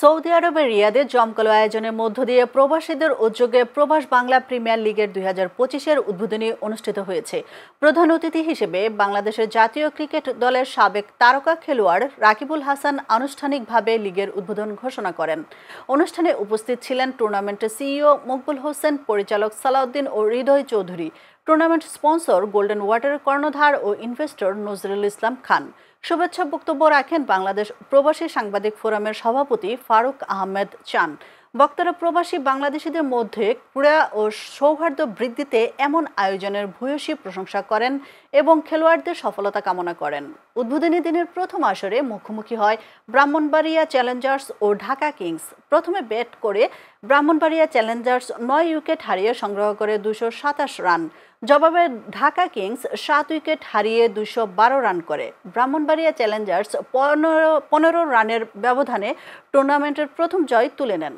Saudi আরবের রিয়াদে জমকালো আয়োজনের মধ্য দিয়ে প্রবাসীদের উদ্যোগে প্রবাস বাংলা প্রিমিয়ার লিগের 2025-এর উদ্বোধনী অনুষ্ঠিত হয়েছে। প্রধান অতিথি হিসেবে বাংলাদেশের জাতীয় ক্রিকেট দলের সাবেক তারকা খেলোয়াড় রাকিবুল হাসান আনুষ্ঠানিকভাবে লিগের উদ্বোধন ঘোষণা করেন। অনুষ্ঠানে উপস্থিত ছিলেন টুর্নামেন্টের সিইও মকবুল হোসেন, পরিচালক সালাউদ্দিন ও হৃদয় চৌধুরী, টুর্নামেন্ট স্পন্সর গোল্ডেন ওয়াটারের কর্ণধার ও ইনভেস্টর নজরুল ইসলাম খান। শুভেচ্ছা বক্তব্য রাখেন বাংলাদেশ প্রবাসী সাংবাদিক ফোরামের সভাপতি ফারুক আহমেদ চান। বক্তারা প্রবাসী বাংলাদেশিদের মধ্যে ক্রীড়া ও সৌহার্দ্য বৃদ্ধিতে এমন আয়োজনের ভূয়সী প্রশংসা করেন এবং খেলোয়াড়দের সফলতা কামনা করেন। উদ্বোধনী দিনের প্রথম আসরে মুখোমুখি হয় ব্রাহ্মণবাড়িয়া চ্যালেঞ্জার্স ও ঢাকা কিংস। প্রথমে ব্যাট করে ব্রাহ্মণবাড়িয়া চ্যালেঞ্জার্স 9 উইকেট হারিয়ে সংগ্রহ করে 227 রান। জবাবে ঢাকা কিংস 7 উইকেট হারিয়ে 212 রান করে। ব্রাহ্মণবাড়িয়া চ্যালেঞ্জার্স 15 রানের ব্যবধানে টুর্নামেন্টের প্রথম জয় তুলে নেন।